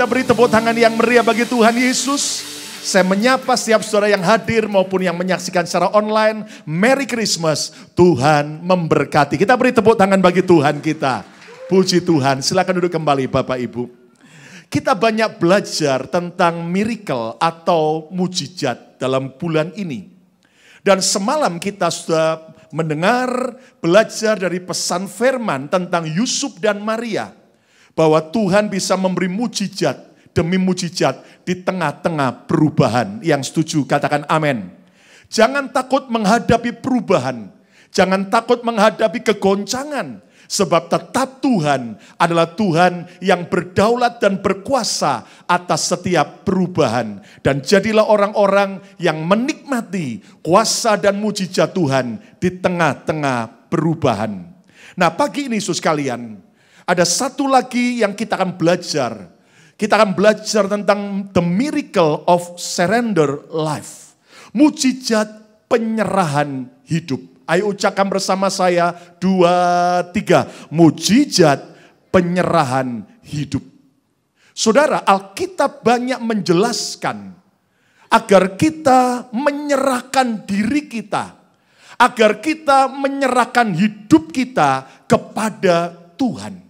beri tepuk tangan yang meriah bagi Tuhan Yesus. Saya menyapa setiap saudara yang hadir maupun yang menyaksikan secara online. Merry Christmas, Tuhan memberkati. Kita beri tepuk tangan bagi Tuhan kita. Puji Tuhan, silakan duduk kembali Bapak Ibu. Kita banyak belajar tentang miracle atau mujizat dalam bulan ini. Dan semalam kita sudah mendengar, belajar dari pesan firman tentang Yusuf dan Maria. Bahwa Tuhan bisa memberi mujizat demi mujizat di tengah-tengah perubahan. Yang setuju katakan amin. Jangan takut menghadapi perubahan. Jangan takut menghadapi kegoncangan. Sebab tetap Tuhan adalah Tuhan yang berdaulat dan berkuasa atas setiap perubahan. Dan jadilah orang-orang yang menikmati kuasa dan mujizat Tuhan di tengah-tengah perubahan. Nah pagi ini saudara sekalian, ada satu lagi yang kita akan belajar. Kita akan belajar tentang the miracle of surrender life. Mujizat penyerahan hidup. Ayo ucapkan bersama saya, 2, 3. Mujizat penyerahan hidup. Saudara, Alkitab banyak menjelaskan agar kita menyerahkan diri kita. Agar kita menyerahkan hidup kita kepada Tuhan.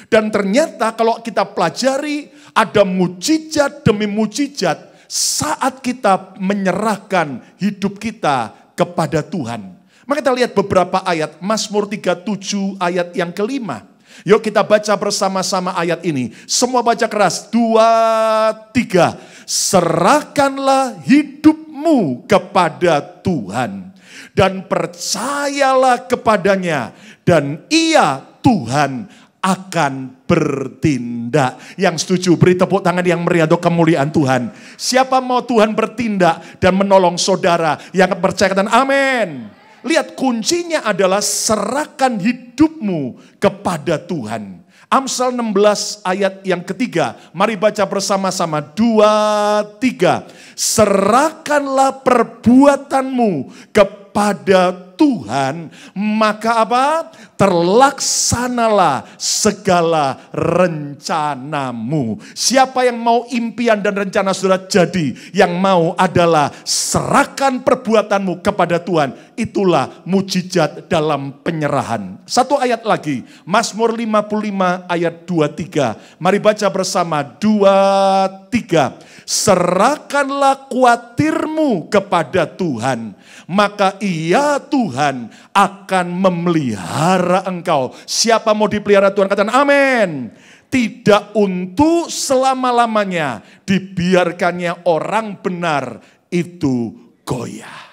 Dan ternyata kalau kita pelajari ada mujizat demi mujizat saat kita menyerahkan hidup kita kepada Tuhan. Maka kita lihat beberapa ayat, Mazmur 37 ayat yang kelima. Yuk kita baca bersama-sama ayat ini. Semua baca keras, 2, 3. Serahkanlah hidupmu kepada Tuhan. Dan percayalah kepadanya. Dan Ia Tuhan akan bertindak. Yang setuju beri tepuk tangan yang meriah untuk kemuliaan Tuhan. Siapa mau Tuhan bertindak dan menolong saudara yang percaya katakan amin. Lihat kuncinya adalah serahkan hidupmu kepada Tuhan. Amsal 16 ayat yang ketiga. Mari baca bersama-sama. 2, 3. Serahkanlah perbuatanmu kepada Tuhan, maka apa? Terlaksanalah segala rencanamu. Siapa yang mau impian dan rencana saudara jadi? Yang mau adalah serahkan perbuatanmu kepada Tuhan. Itulah mujizat dalam penyerahan. Satu ayat lagi, Mazmur 55 ayat 2, 3. Mari baca bersama, 2, 3. Serahkanlah kuatirmu kepada Tuhan, maka Ia Tuhan akan memelihara engkau. Siapa mau dipelihara Tuhan? Katakan amin. Tidak untuk selama-lamanya dibiarkannya orang benar itu goyah.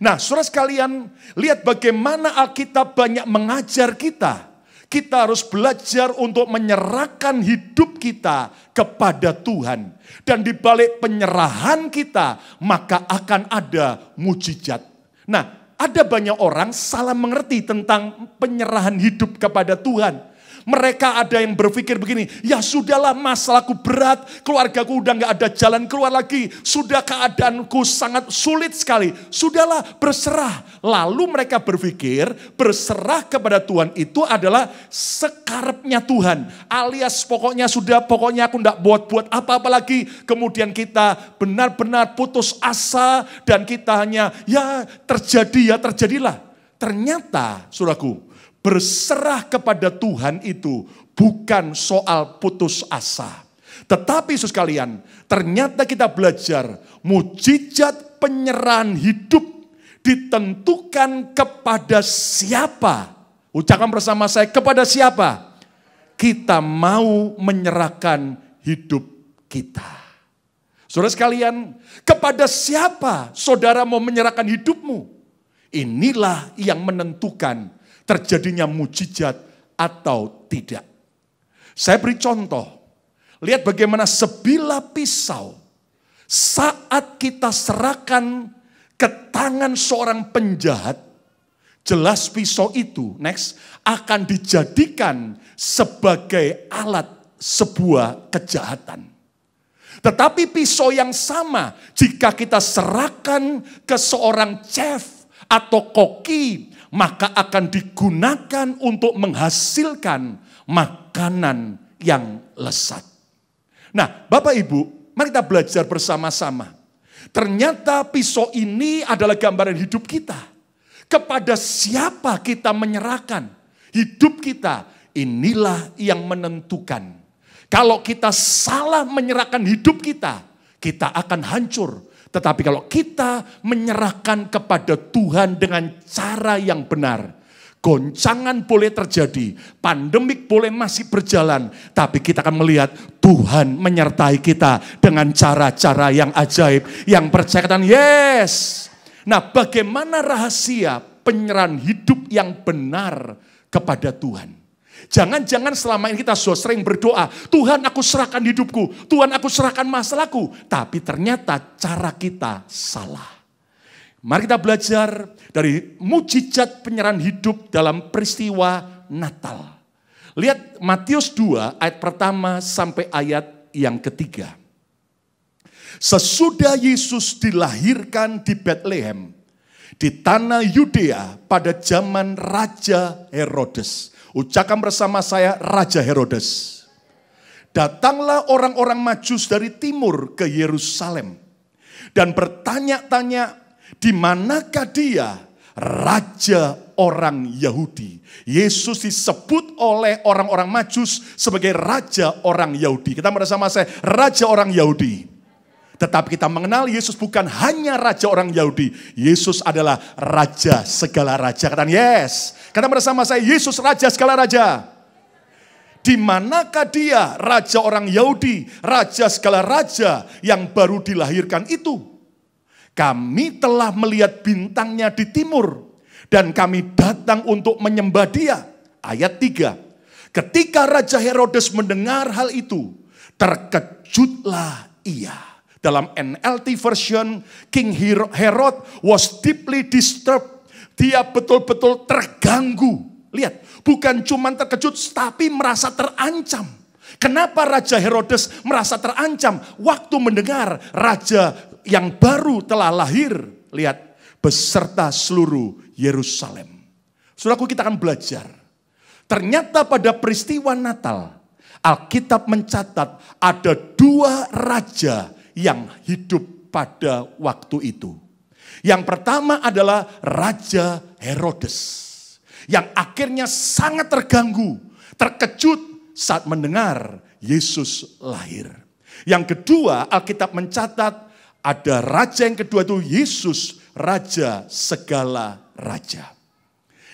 Nah, saudara sekalian, lihat bagaimana Alkitab banyak mengajar kita. Kita harus belajar untuk menyerahkan hidup kita kepada Tuhan. Dan di balik penyerahan kita, maka akan ada mujizat. Nah, ada banyak orang salah mengerti tentang penyerahan hidup kepada Tuhan. Mereka ada yang berpikir begini, ya sudahlah masalahku berat, keluargaku udah gak ada jalan keluar lagi, sudah keadaanku sangat sulit sekali, sudahlah berserah. Lalu mereka berpikir berserah kepada Tuhan itu adalah sekarepnya Tuhan, alias pokoknya aku gak buat apa-apa lagi. Kemudian kita benar-benar putus asa dan kita hanya ya terjadilah. Ternyata saudaraku, berserah kepada Tuhan itu bukan soal putus asa. Tetapi saudara sekalian, ternyata kita belajar mujizat penyerahan hidup ditentukan kepada siapa. Ucapkan bersama saya, kepada siapa? Kita mau menyerahkan hidup kita. Saudara sekalian, kepada siapa saudara mau menyerahkan hidupmu? Inilah yang menentukan terjadinya mujizat atau tidak. Saya beri contoh. Lihat bagaimana sebilah pisau saat kita serahkan ke tangan seorang penjahat, jelas pisau itu akan dijadikan sebagai alat sebuah kejahatan. Tetapi pisau yang sama jika kita serahkan ke seorang chef atau koki, maka akan digunakan untuk menghasilkan makanan yang lezat. Nah, Bapak Ibu, mari kita belajar bersama-sama. Ternyata pisau ini adalah gambaran hidup kita. Kepada siapa kita menyerahkan hidup kita, inilah yang menentukan. Kalau kita salah menyerahkan hidup kita, kita akan hancur. Tetapi kalau kita menyerahkan kepada Tuhan dengan cara yang benar, goncangan boleh terjadi, pandemik boleh masih berjalan, tapi kita akan melihat Tuhan menyertai kita dengan cara-cara yang ajaib, yang percaya dan yes. Nah, bagaimana rahasia penyerahan hidup yang benar kepada Tuhan? Jangan-jangan selama ini kita sudah sering berdoa, Tuhan aku serahkan hidupku, Tuhan aku serahkan masalahku, tapi ternyata cara kita salah. Mari kita belajar dari mujizat penyerahan hidup dalam peristiwa Natal. Lihat Matius 2 ayat pertama sampai ayat yang ketiga. Sesudah Yesus dilahirkan di Betlehem, di tanah Yudea pada zaman Raja Herodes. Ucapkan bersama saya, Raja Herodes. Datanglah orang-orang Majus dari timur ke Yerusalem dan bertanya-tanya, di manakah dia, Raja orang Yahudi? Yesus disebut oleh orang-orang Majus sebagai Raja orang Yahudi. Kita bersama saya, Raja orang Yahudi. Tetapi kita mengenal Yesus bukan hanya Raja orang Yahudi. Yesus adalah Raja segala Raja. Katakan yes. Kata bersama saya, Yesus Raja segala Raja. Di manakah dia, Raja orang Yahudi, Raja segala Raja yang baru dilahirkan itu? Kami telah melihat bintangnya di timur dan kami datang untuk menyembah dia. Ayat 3. Ketika Raja Herodes mendengar hal itu, terkejutlah ia. Dalam NLT version, King Herod was deeply disturbed. Dia betul-betul terganggu. Lihat, bukan cuma terkejut, tapi merasa terancam. Kenapa Raja Herodes merasa terancam? Waktu mendengar raja yang baru telah lahir, lihat, beserta seluruh Yerusalem. Saudaraku, kita akan belajar. Ternyata pada peristiwa Natal, Alkitab mencatat ada dua raja yang hidup pada waktu itu. Yang pertama adalah Raja Herodes, yang akhirnya sangat terganggu, terkejut saat mendengar Yesus lahir. Yang kedua, Alkitab mencatat ada raja yang kedua itu Yesus, Raja segala raja.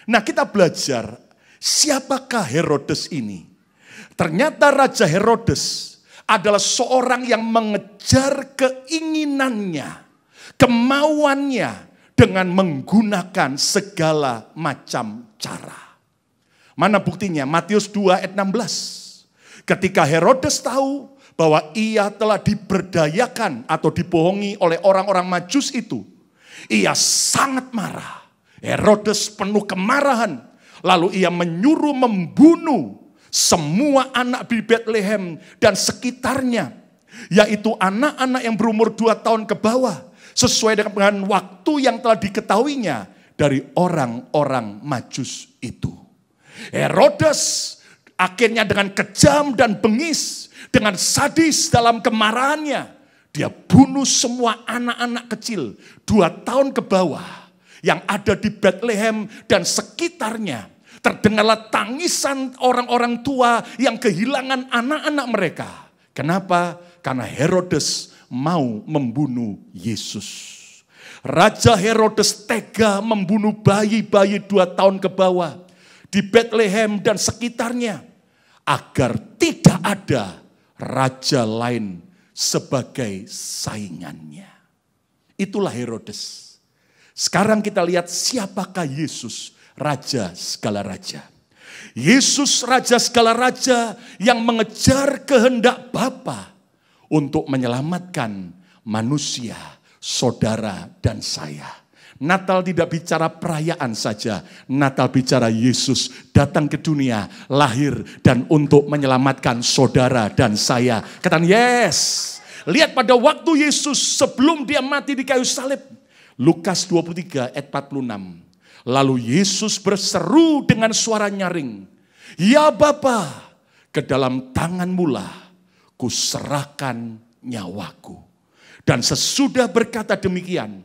Nah, kita belajar siapakah Herodes ini. Ternyata Raja Herodes adalah seorang yang mengejar keinginannya, kemauannya dengan menggunakan segala macam cara. Mana buktinya? Matius 2 ayat 16. Ketika Herodes tahu bahwa ia telah diberdayakan atau dibohongi oleh orang-orang Majus itu, ia sangat marah. Herodes penuh kemarahan. Lalu ia menyuruh membunuh semua anak di Betlehem dan sekitarnya, yaitu anak-anak yang berumur 2 tahun ke bawah, sesuai dengan waktu yang telah diketahuinya dari orang-orang Majus itu. Herodes akhirnya dengan kejam dan bengis, dengan sadis dalam kemarahannya, dia bunuh semua anak-anak kecil 2 tahun ke bawah yang ada di Betlehem dan sekitarnya. Terdengarlah tangisan orang-orang tua yang kehilangan anak-anak mereka. Kenapa? Karena Herodes mau membunuh Yesus. Raja Herodes tega membunuh bayi-bayi 2 tahun ke bawah di Betlehem dan sekitarnya, agar tidak ada raja lain sebagai saingannya. Itulah Herodes. Sekarang kita lihat siapakah Yesus, Raja segala raja. Yesus Raja segala raja yang mengejar kehendak Bapa untuk menyelamatkan manusia, saudara dan saya. Natal tidak bicara perayaan saja. Natal bicara Yesus datang ke dunia, lahir dan untuk menyelamatkan saudara dan saya. Katakan yes. Lihat pada waktu Yesus sebelum dia mati di kayu salib. Lukas 23 ayat 46. Lalu Yesus berseru dengan suara nyaring, "Ya Bapa, ke dalam tanganmu lah kuserahkan nyawaku. Dan sesudah berkata demikian,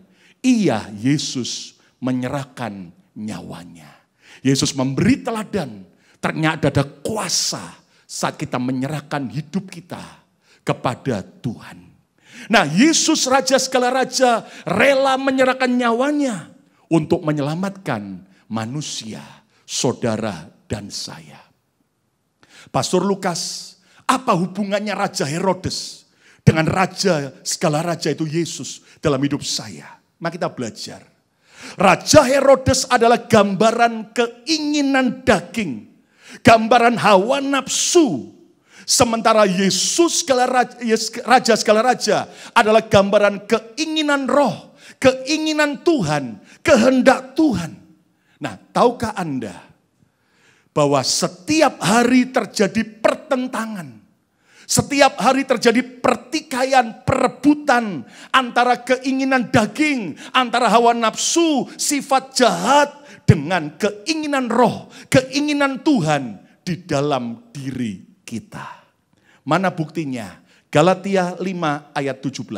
Yesus menyerahkan nyawanya. Yesus memberi teladan, ternyata ada kuasa saat kita menyerahkan hidup kita kepada Tuhan. Nah, Yesus Raja segala raja rela menyerahkan nyawanya untuk menyelamatkan manusia, saudara dan saya. Pastor Lukas, apa hubungannya Raja Herodes dengan Raja segala raja itu Yesus dalam hidup saya? Mari kita belajar. Raja Herodes adalah gambaran keinginan daging, gambaran hawa nafsu. Sementara Yesus Raja segala raja adalah gambaran keinginan roh, keinginan Tuhan, kehendak Tuhan. Nah, tahukah Anda bahwa setiap hari terjadi pertentangan, setiap hari terjadi pertikaian, perebutan antara keinginan daging, antara hawa nafsu, sifat jahat dengan keinginan roh, keinginan Tuhan di dalam diri kita. Mana buktinya? Galatia 5 ayat 17.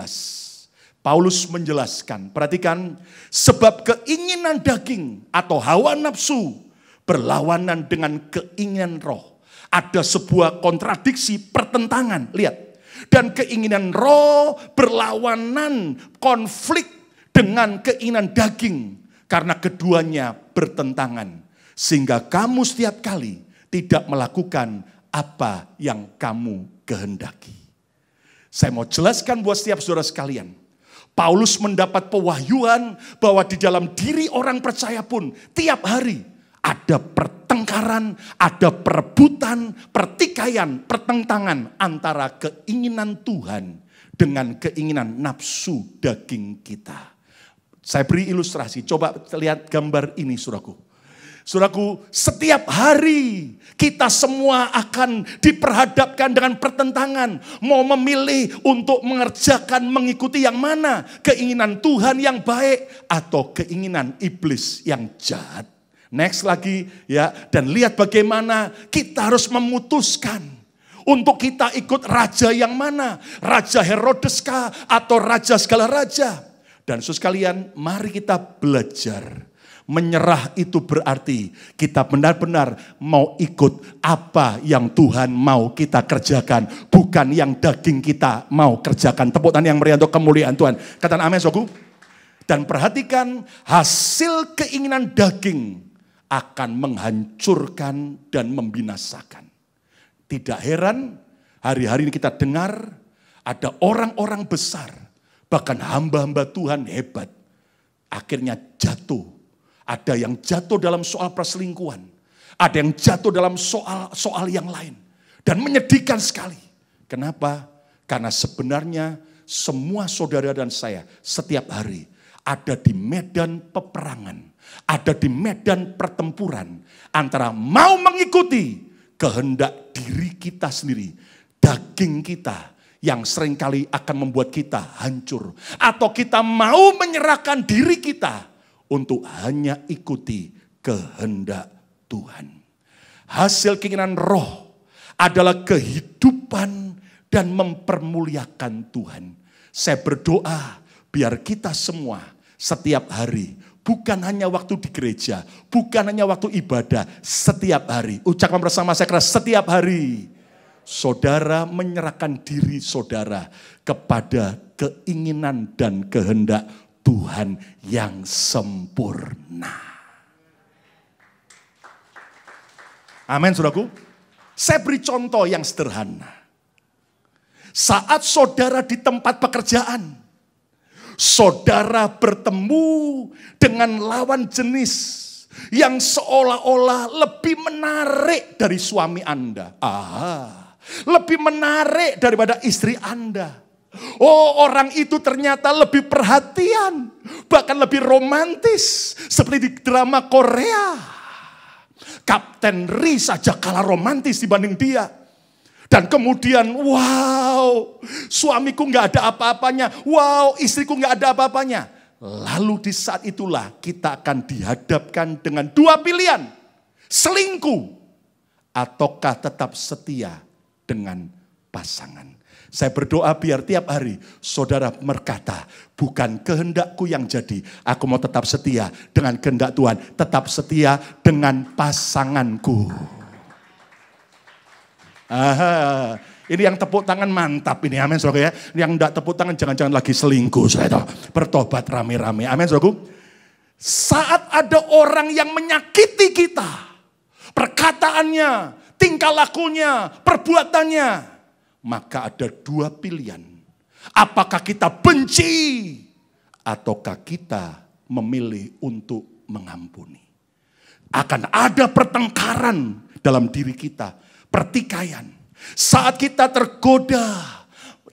Paulus menjelaskan, perhatikan, sebab keinginan daging atau hawa nafsu berlawanan dengan keinginan roh. Ada sebuah kontradiksi, pertentangan. Lihat. Dan keinginan roh berlawanan, konflik dengan keinginan daging. Karena keduanya bertentangan. Sehingga kamu setiap kali tidak melakukan apa yang kamu kehendaki. Saya mau jelaskan buat setiap saudara sekalian. Paulus mendapat pewahyuan bahwa di dalam diri orang percaya pun tiap hari ada pertengkaran, ada perebutan, pertikaian, pertentangan antara keinginan Tuhan dengan keinginan nafsu daging kita. Saya beri ilustrasi, coba lihat gambar ini saudaraku. Saudaraku, setiap hari kita semua akan diperhadapkan dengan pertentangan. Mau memilih untuk mengerjakan, mengikuti yang mana? Keinginan Tuhan yang baik atau keinginan iblis yang jahat. Next lagi ya, dan lihat bagaimana kita harus memutuskan untuk kita ikut raja yang mana? Raja Herodes kah atau raja segala raja? Dan saudara sekalian, mari kita belajar. Menyerah itu berarti kita benar-benar mau ikut apa yang Tuhan mau kita kerjakan. Bukan yang daging kita mau kerjakan. Tepuk tangan yang meriah untuk kemuliaan Tuhan. Katakan amin, saudaraku. Dan perhatikan, hasil keinginan daging akan menghancurkan dan membinasakan. Tidak heran hari-hari ini kita dengar ada orang-orang besar, bahkan hamba-hamba Tuhan hebat, akhirnya jatuh. Ada yang jatuh dalam soal perselingkuhan. Ada yang jatuh dalam soal yang lain. Dan menyedihkan sekali. Kenapa? Karena sebenarnya semua saudara dan saya setiap hari ada di medan peperangan. Ada di medan pertempuran. Antara mau mengikuti kehendak diri kita sendiri. Daging kita yang seringkali akan membuat kita hancur. Atau kita mau menyerahkan diri kita untuk hanya ikuti kehendak Tuhan. Hasil keinginan roh adalah kehidupan dan mempermuliakan Tuhan. Saya berdoa biar kita semua setiap hari, bukan hanya waktu di gereja, bukan hanya waktu ibadah, setiap hari. Ucapkan bersama saya keras, setiap hari. Saudara menyerahkan diri saudara kepada keinginan dan kehendak Tuhan yang sempurna. Amin, saudaraku. Saya beri contoh yang sederhana. Saat saudara di tempat pekerjaan, saudara bertemu dengan lawan jenis yang seolah-olah lebih menarik dari suami Anda. Lebih menarik daripada istri Anda. Oh, orang itu ternyata lebih perhatian, bahkan lebih romantis, seperti di drama Korea. Kapten Ri saja kalah romantis dibanding dia. Dan kemudian, wow, suamiku gak ada apa-apanya. Wow, istriku gak ada apa-apanya. Lalu di saat itulah kita akan dihadapkan dengan dua pilihan. Selingkuh, ataukah tetap setia dengan pasangan. Saya berdoa biar tiap hari saudara berkata, bukan kehendakku yang jadi. Aku mau tetap setia dengan kehendak Tuhan. Tetap setia dengan pasanganku. Aha, ini yang tepuk tangan mantap ini, amin saudara ya. Yang enggak tepuk tangan jangan-jangan lagi selingkuh, saudara. Bertobat rame-rame, amin saudaraku. Saat ada orang yang menyakiti kita, perkataannya, tingkah lakunya, perbuatannya, maka ada dua pilihan. Apakah kita benci ataukah kita memilih untuk mengampuni? Akan ada pertengkaran dalam diri kita, pertikaian. Saat kita tergoda,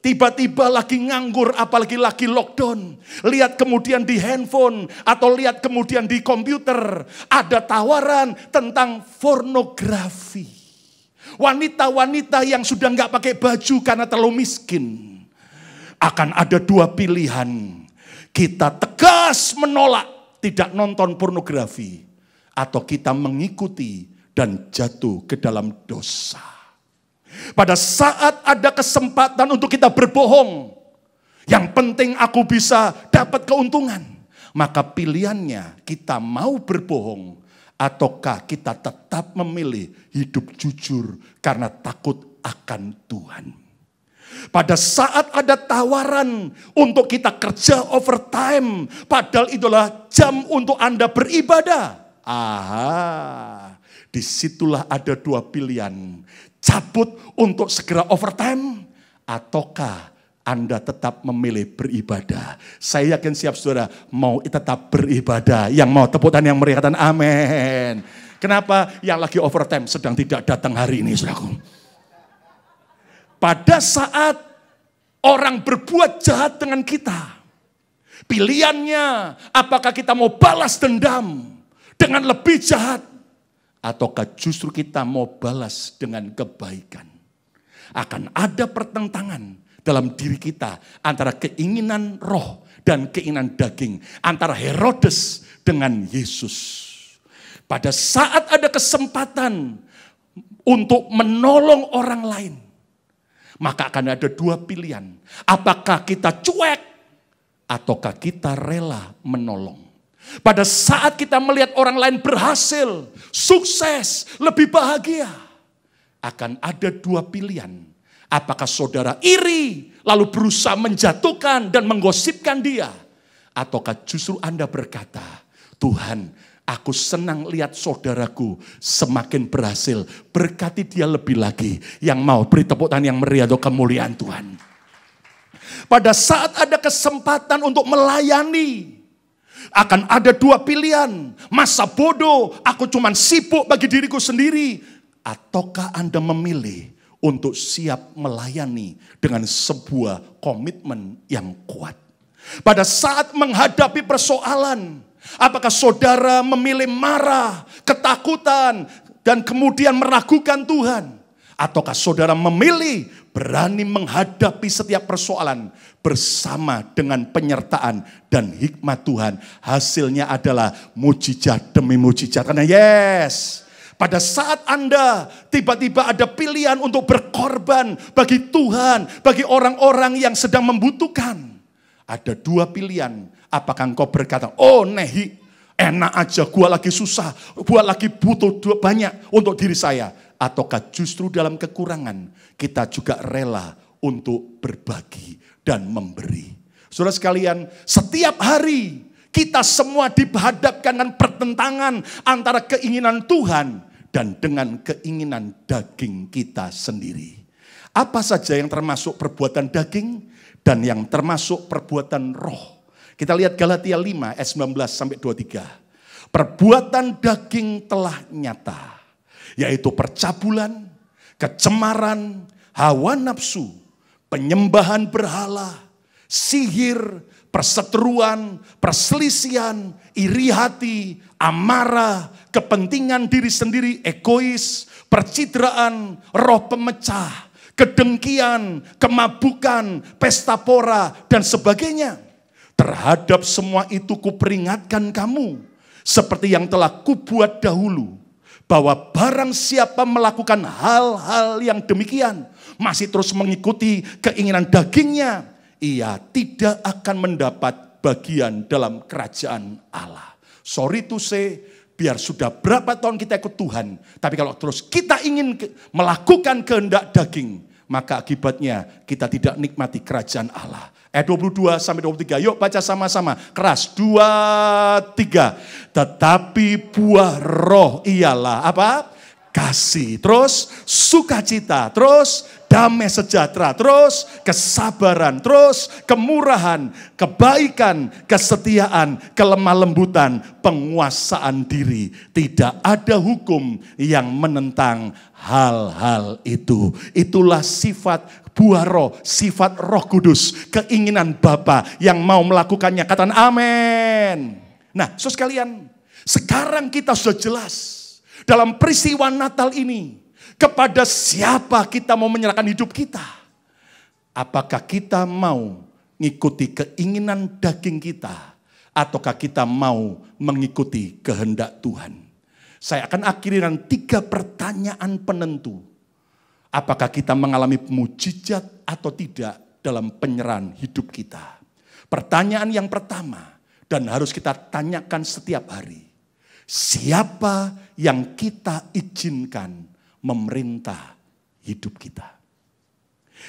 tiba-tiba lagi nganggur, apalagi lagi lockdown. Lihat kemudian di handphone atau lihat kemudian di komputer, ada tawaran tentang pornografi. Wanita-wanita yang sudah nggak pakai baju karena terlalu miskin. Akan ada dua pilihan. Kita tegas menolak, tidak nonton pornografi. Atau kita mengikuti dan jatuh ke dalam dosa. Pada saat ada kesempatan untuk kita berbohong, yang penting aku bisa dapat keuntungan. Maka pilihannya kita mau berbohong, ataukah kita tetap memilih hidup jujur karena takut akan Tuhan. Pada saat ada tawaran untuk kita kerja overtime, padahal itulah jam untuk Anda beribadah. Disitulah ada dua pilihan. Cabut untuk segera overtime, ataukah Anda tetap memilih beribadah. Saya yakin siap saudara mau tetap beribadah. Yang mau tepuk tangan yang meriah, katakan amin. Kenapa? Yang lagi overtime sedang tidak datang hari ini, saudaraku. Pada saat orang berbuat jahat dengan kita, pilihannya apakah kita mau balas dendam dengan lebih jahat, ataukah justru kita mau balas dengan kebaikan. Akan ada pertentangan dalam diri kita antara keinginan roh dan keinginan daging, antara Herodes dengan Yesus. Pada saat ada kesempatan untuk menolong orang lain, maka akan ada dua pilihan. Apakah kita cuek ataukah kita rela menolong? Pada saat kita melihat orang lain berhasil, sukses, lebih bahagia, akan ada dua pilihan. Apakah saudara iri, lalu berusaha menjatuhkan dan menggosipkan dia? Ataukah justru Anda berkata, Tuhan, aku senang lihat saudaraku semakin berhasil. Berkati dia lebih lagi. Yang mau beri tepuk tangan yang meriah untuk kemuliaan Tuhan. Pada saat ada kesempatan untuk melayani, akan ada dua pilihan. Masa bodoh, aku cuman sibuk bagi diriku sendiri. Ataukah Anda memilih untuk siap melayani dengan sebuah komitmen yang kuat. Pada saat menghadapi persoalan, apakah saudara memilih marah, ketakutan, dan kemudian meragukan Tuhan? Ataukah saudara memilih berani menghadapi setiap persoalan bersama dengan penyertaan dan hikmat Tuhan? Hasilnya adalah mujizat demi mujizat. Karena yes, pada saat Anda tiba-tiba ada pilihan untuk berkorban bagi Tuhan, bagi orang-orang yang sedang membutuhkan, ada dua pilihan. Apakah engkau berkata, oh Nehi, enak aja, gua lagi susah, gua lagi butuh banyak untuk diri saya. Ataukah justru dalam kekurangan kita juga rela untuk berbagi dan memberi. Saudara sekalian, setiap hari kita semua dihadapkan dengan pertentangan antara keinginan Tuhan dan dengan keinginan daging kita sendiri. Apa saja yang termasuk perbuatan daging dan yang termasuk perbuatan roh? Kita lihat Galatia 5 ayat 19-23. Perbuatan daging telah nyata, yaitu percabulan, kecemaran, hawa nafsu, penyembahan berhala, sihir, perseteruan, perselisihan, iri hati, amarah, kepentingan diri sendiri, egois, percidraan, roh pemecah, kedengkian, kemabukan, pesta pora, dan sebagainya. Terhadap semua itu kuperingatkan kamu, seperti yang telah kubuat dahulu. bahwa barang siapa melakukan hal-hal yang demikian, masih terus mengikuti keinginan dagingnya, ia tidak akan mendapat bagian dalam kerajaan Allah. Sorry to say, biar sudah berapa tahun kita ikut Tuhan, tapi kalau terus kita ingin melakukan kehendak daging, maka akibatnya kita tidak nikmati kerajaan Allah. Ayat 22 sampai 23, yuk baca sama-sama, keras, 2, 3. Tetapi buah roh ialah apa? Kasih, terus sukacita, terus damai sejahtera, terus kesabaran, terus kemurahan, kebaikan, kesetiaan, kelemah lembutan, penguasaan diri. Tidak ada hukum yang menentang hal-hal itu. Itulah sifat buah roh, sifat Roh Kudus, keinginan Bapa yang mau melakukannya. Katakan amin. Nah, saudara sekalian, sekarang kita sudah jelas dalam peristiwa Natal ini, kepada siapa kita mau menyerahkan hidup kita. Apakah kita mau mengikuti keinginan daging kita, ataukah kita mau mengikuti kehendak Tuhan? Saya akan akhiri dengan 3 pertanyaan penentu. Apakah kita mengalami mujizat atau tidak dalam penyerahan hidup kita? Pertanyaan yang pertama, dan harus kita tanyakan setiap hari. Siapa yang kita izinkan memerintah hidup kita?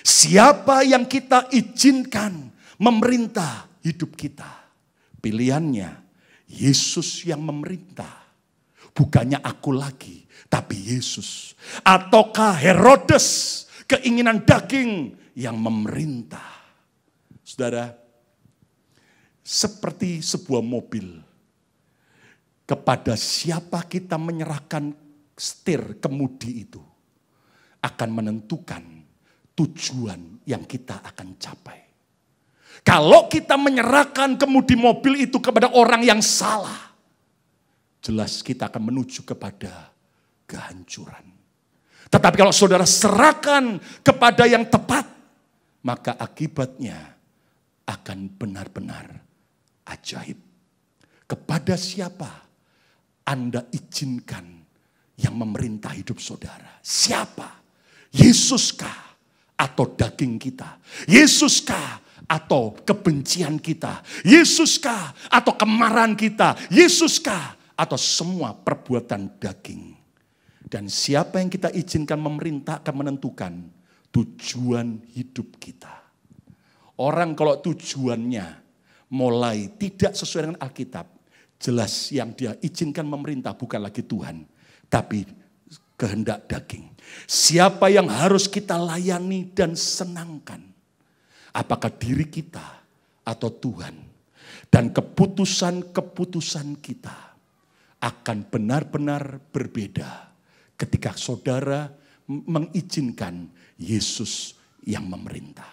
Siapa yang kita izinkan memerintah hidup kita? Pilihannya, Yesus yang memerintah. Bukannya aku lagi, tapi Yesus. Ataukah Herodes, keinginan daging yang memerintah? Saudara, seperti sebuah mobil, kepada siapa kita menyerahkan setir kemudi itu akan menentukan tujuan yang kita akan capai. Kalau kita menyerahkan kemudi mobil itu kepada orang yang salah, jelas kita akan menuju kepada kehancuran. Tetapi kalau saudara serahkan kepada yang tepat, maka akibatnya akan benar-benar ajaib. Kepada siapa Anda izinkan yang memerintah hidup saudara? Siapa? Yesuskah atau daging kita? Yesuskah atau kebencian kita? Yesuskah atau kemarahan kita? Yesuskah atau semua perbuatan daging? Dan siapa yang kita izinkan memerintah akan menentukan tujuan hidup kita. Orang kalau tujuannya mulai tidak sesuai dengan Alkitab, jelas yang dia izinkan memerintah bukan lagi Tuhan, tapi kehendak daging. Siapa yang harus kita layani dan senangkan? Apakah diri kita atau Tuhan? Dan keputusan-keputusan kita akan benar-benar berbeda ketika saudara mengizinkan Yesus yang memerintah.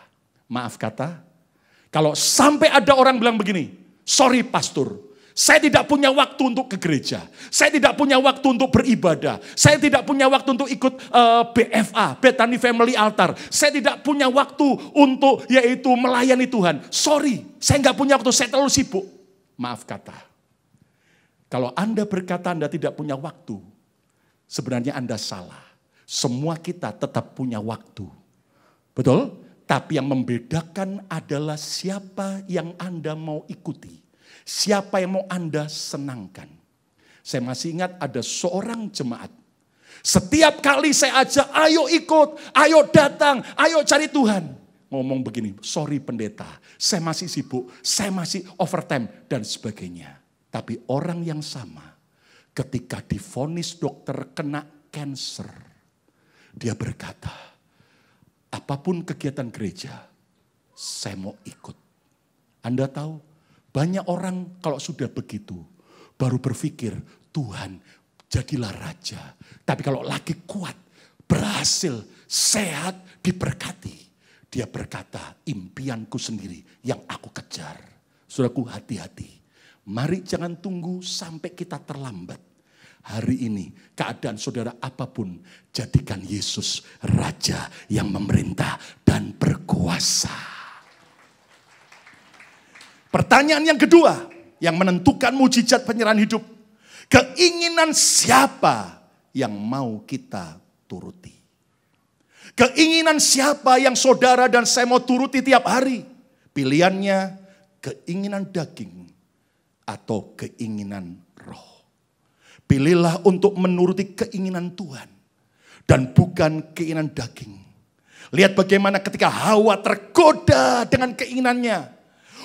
Maaf kata, kalau sampai ada orang bilang begini, sorry pastor, saya tidak punya waktu untuk ke gereja. Saya tidak punya waktu untuk beribadah. Saya tidak punya waktu untuk ikut BFA, Bethany Family Altar. Saya tidak punya waktu untuk yaitu melayani Tuhan. Sorry, saya nggak punya waktu, saya terlalu sibuk. Maaf kata, kalau Anda berkata Anda tidak punya waktu, sebenarnya Anda salah. Semua kita tetap punya waktu. Betul? Tapi yang membedakan adalah siapa yang Anda mau ikuti. Siapa yang mau Anda senangkan. Saya masih ingat ada seorang jemaat. Setiap kali saya ajak, ayo ikut, ayo datang, ayo cari Tuhan. Ngomong begini, sorry pendeta, saya masih sibuk, saya masih overtime dan sebagainya. Tapi orang yang sama ketika divonis dokter kena cancer, dia berkata, apapun kegiatan gereja, saya mau ikut. Anda tahu, banyak orang kalau sudah begitu, baru berpikir, Tuhan jadilah raja. Tapi kalau lagi kuat, berhasil, sehat, diberkati. Dia berkata, impianku sendiri yang aku kejar. Saudaraku, hati-hati. Mari jangan tunggu sampai kita terlambat. Hari ini keadaan saudara apapun, jadikan Yesus Raja yang memerintah dan berkuasa. Pertanyaan yang kedua yang menentukan mujizat penyerahan hidup. Keinginan siapa yang mau kita turuti? Keinginan siapa yang saudara dan saya mau turuti tiap hari? Pilihannya keinginan daging atau keinginan roh. Pilihlah untuk menuruti keinginan Tuhan dan bukan keinginan daging. Lihat bagaimana ketika Hawa tergoda dengan keinginannya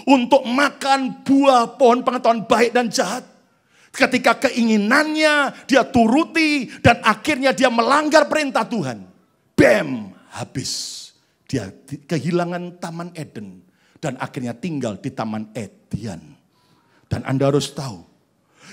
untuk makan buah pohon pengetahuan baik dan jahat. Ketika keinginannya dia turuti dan akhirnya dia melanggar perintah Tuhan. Bam, habis. Dia kehilangan Taman Eden dan akhirnya tinggal di Taman Edian. Dan Anda harus tahu,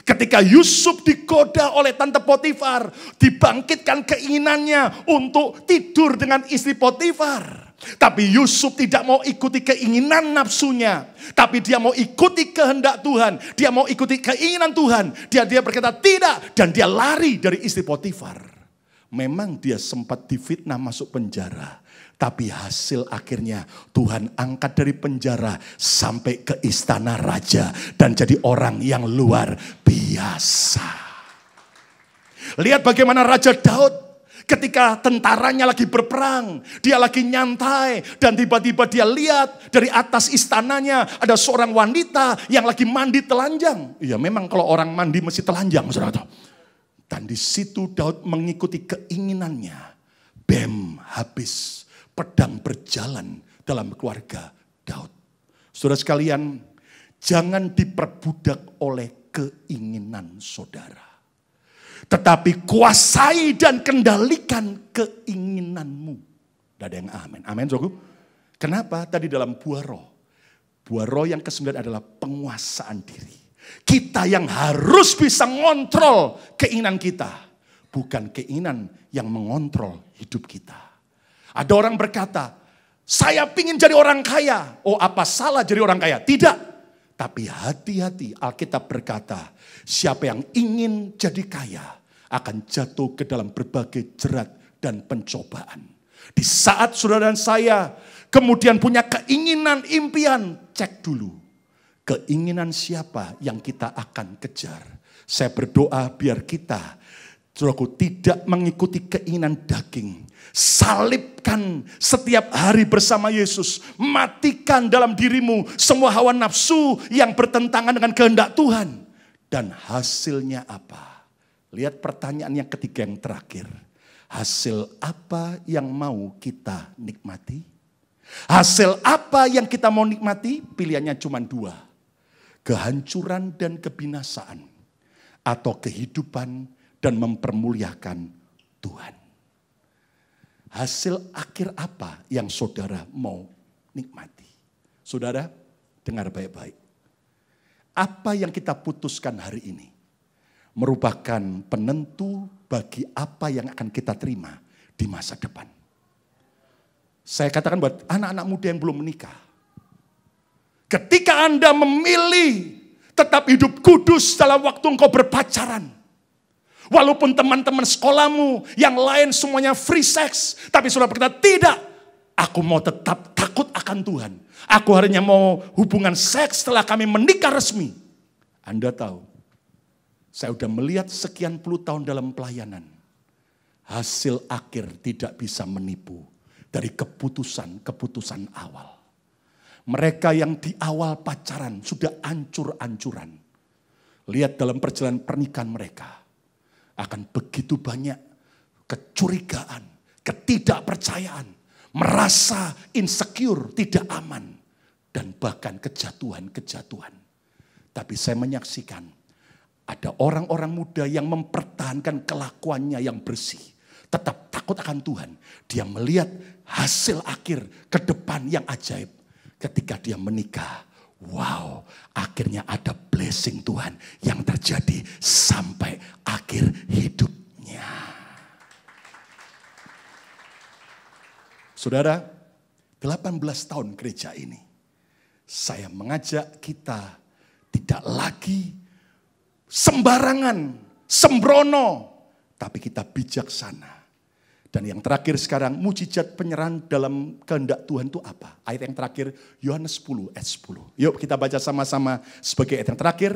ketika Yusuf digoda oleh Tante Potifar, dibangkitkan keinginannya untuk tidur dengan istri Potifar. Tapi Yusuf tidak mau ikuti keinginan nafsunya. Tapi dia mau ikuti kehendak Tuhan. Dia mau ikuti keinginan Tuhan. Dia berkata tidak. Dan dia lari dari istri Potifar. Memang dia sempat difitnah masuk penjara. Tapi hasil akhirnya Tuhan angkat dari penjara sampai ke istana raja. Dan jadi orang yang luar biasa. Lihat bagaimana Raja Daud. Ketika tentaranya lagi berperang, dia lagi nyantai dan tiba-tiba dia lihat dari atas istananya ada seorang wanita yang lagi mandi telanjang. Iya, memang kalau orang mandi mesti telanjang, saudara. Dan di situ Daud mengikuti keinginannya. Bam, habis pedang berjalan dalam keluarga Daud. Saudara sekalian, jangan diperbudak oleh keinginan saudara. Tetapi kuasai dan kendalikan keinginanmu. Tidak ada yang amin. Amin, saudaraku. Kenapa? Tadi dalam buah roh. Buah roh yang ke-9 adalah penguasaan diri. Kita yang harus bisa ngontrol keinginan kita. Bukan keinginan yang mengontrol hidup kita. Ada orang berkata, saya pingin jadi orang kaya. Oh, apa salah jadi orang kaya? Tidak. Tapi hati-hati, Alkitab berkata, siapa yang ingin jadi kaya akan jatuh ke dalam berbagai jerat dan pencobaan. Di saat saudara dan saya kemudian punya keinginan, impian, cek dulu. Keinginan siapa yang kita akan kejar. Saya berdoa biar kita, saudaraku, tidak mengikuti keinginan daging. Salibkan setiap hari bersama Yesus. Matikan dalam dirimu semua hawa nafsu yang bertentangan dengan kehendak Tuhan. Dan hasilnya apa? Lihat pertanyaan yang ketiga yang terakhir. Hasil apa yang mau kita nikmati? Hasil apa yang kita mau nikmati? Pilihannya cuma dua. Kehancuran dan kebinasaan. Atau kehidupan dan mempermuliakan Tuhan. Hasil akhir apa yang saudara mau nikmati? Saudara, dengar baik-baik. Apa yang kita putuskan hari ini merupakan penentu bagi apa yang akan kita terima di masa depan. Saya katakan buat anak-anak muda yang belum menikah. Ketika Anda memilih tetap hidup kudus dalam waktu engkau berpacaran. Walaupun teman-teman sekolahmu yang lain semuanya free sex. Tapi saudara berkata, tidak. Aku mau tetap takut akan Tuhan. Aku hanya mau hubungan seks setelah kami menikah resmi. Anda tahu, saya sudah melihat sekian puluh tahun dalam pelayanan. Hasil akhir tidak bisa menipu dari keputusan-keputusan awal. Mereka yang di awal pacaran sudah ancur-ancuran. Lihat dalam perjalanan pernikahan mereka. Akan begitu banyak kecurigaan, ketidakpercayaan, merasa insecure, tidak aman. Dan bahkan kejatuhan-kejatuhan. Tapi saya menyaksikan ada orang-orang muda yang mempertahankan kelakuannya yang bersih. Tetap takut akan Tuhan. Dia melihat hasil akhir ke depan yang ajaib. Ketika dia menikah. Wow, akhirnya ada blessing Tuhan yang terjadi sampai akhir hidupnya. Saudara, 18 tahun gereja ini. Saya mengajak kita tidak lagi sembarangan, sembrono. Tapi kita bijaksana. Dan yang terakhir sekarang, mujizat penyerahan dalam kehendak Tuhan itu apa? Ayat yang terakhir, Yohanes 10 ayat 10. Yuk kita baca sama-sama sebagai ayat yang terakhir.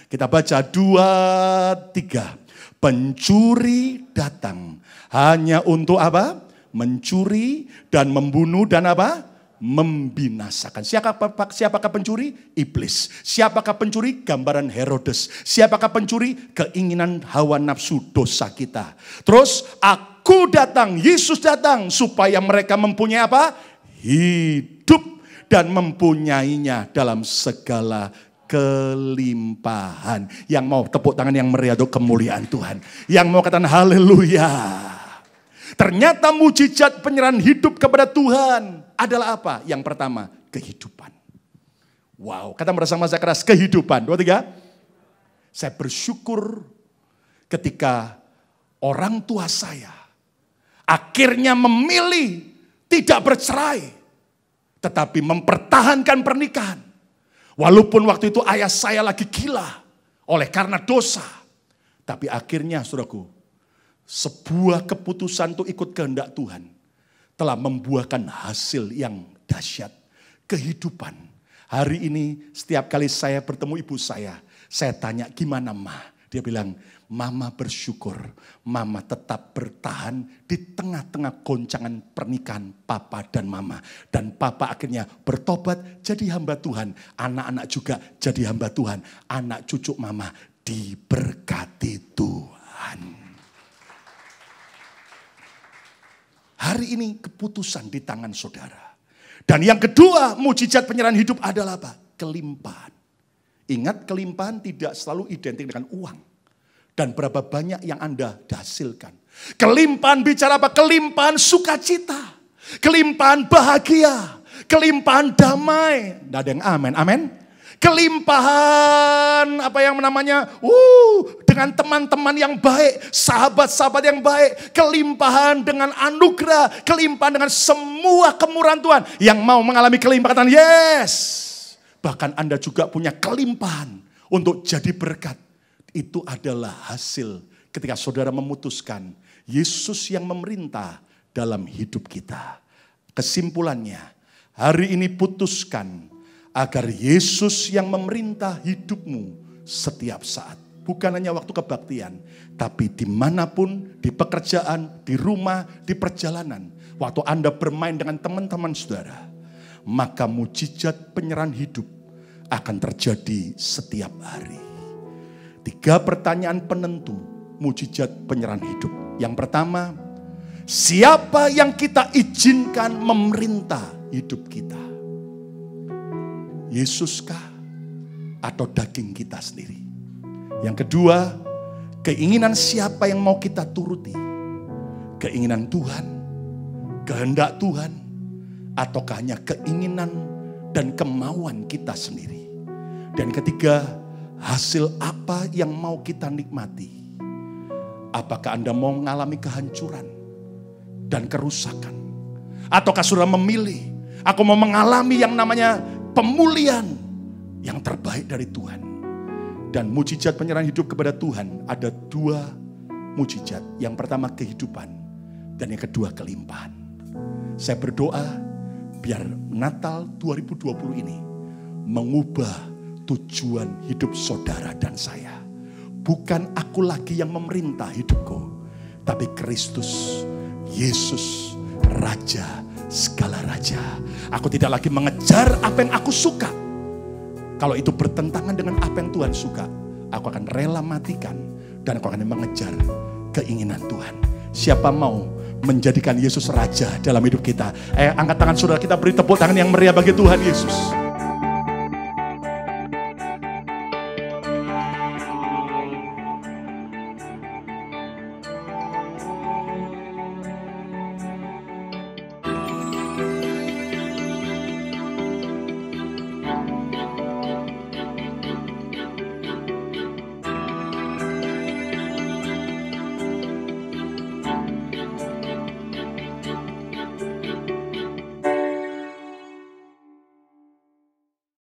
Kita baca 2, 3. Pencuri datang hanya untuk apa? Mencuri dan membunuh dan apa? Membinasakan. Siapakah pencuri? Iblis. Siapakah pencuri? Gambaran Herodes. Siapakah pencuri? Keinginan hawa nafsu dosa kita. Terus aku datang, Yesus datang supaya mereka mempunyai apa? Hidup dan mempunyainya dalam segala kelimpahan. Yang mau tepuk tangan yang meriah untuk kemuliaan Tuhan. Yang mau katakan haleluya. Ternyata mujizat penyerahan hidup kepada Tuhan adalah apa? Yang pertama, kehidupan. Wow, kata bersama saya keras, kehidupan. 2, 3. Saya bersyukur ketika orang tua saya akhirnya memilih tidak bercerai, tetapi mempertahankan pernikahan. Walaupun waktu itu ayah saya lagi gila oleh karena dosa. Tapi akhirnya saudaraku, sebuah keputusan untuk ikut kehendak Tuhan telah membuahkan hasil yang dahsyat. Kehidupan. Hari ini setiap kali saya bertemu ibu saya tanya gimana Ma? Dia bilang, Mama bersyukur, Mama tetap bertahan di tengah-tengah goncangan pernikahan Papa dan Mama. Dan Papa akhirnya bertobat jadi hamba Tuhan. Anak-anak juga jadi hamba Tuhan. Anak cucu Mama diberkati Tuhan. Hari ini keputusan di tangan saudara. Dan yang kedua, mujizat penyerahan hidup adalah apa? Kelimpahan. Ingat, kelimpahan tidak selalu identik dengan uang. Dan berapa banyak yang Anda hasilkan. Kelimpahan bicara apa? Kelimpahan sukacita. Kelimpahan bahagia. Kelimpahan damai. Tidak ada yang amin. Amin. Kelimpahan apa yang namanya dengan teman-teman yang baik, sahabat-sahabat yang baik, kelimpahan dengan anugerah, kelimpahan dengan semua kemurahan Tuhan. Yang mau mengalami kelimpahan, yes. Bahkan Anda juga punya kelimpahan untuk jadi berkat. Itu adalah hasil ketika saudara memutuskan Yesus yang memerintah dalam hidup kita. Kesimpulannya, hari ini putuskan agar Yesus yang memerintah hidupmu setiap saat. Bukan hanya waktu kebaktian, tapi dimanapun, di pekerjaan, di rumah, di perjalanan. Waktu Anda bermain dengan teman-teman saudara, maka mujizat penyerahan hidup akan terjadi setiap hari. 3 pertanyaan penentu mujizat penyerahan hidup. Yang pertama, siapa yang kita izinkan memerintah hidup kita? Yesuskah atau daging kita sendiri? Yang kedua, keinginan siapa yang mau kita turuti? Keinginan Tuhan, kehendak Tuhan, ataukah hanya keinginan dan kemauan kita sendiri? Dan ketiga, hasil apa yang mau kita nikmati? Apakah Anda mau mengalami kehancuran dan kerusakan? Ataukah saudara memilih, aku mau mengalami yang namanya pemulihan yang terbaik dari Tuhan. Dan mujizat penyerahan hidup kepada Tuhan ada 2 mujizat. Yang pertama kehidupan dan yang kedua kelimpahan. Saya berdoa biar Natal 2020 ini mengubah tujuan hidup saudara dan saya. Bukan aku lagi yang memerintah hidupku, tapi Kristus, Yesus, Raja segala raja. Aku tidak lagi mengejar apa yang aku suka. Kalau itu bertentangan dengan apa yang Tuhan suka, aku akan rela matikan dan aku akan mengejar keinginan Tuhan. Siapa mau menjadikan Yesus raja dalam hidup kita? Angkat tangan saudara, kita beri tepuk tangan yang meriah bagi Tuhan Yesus.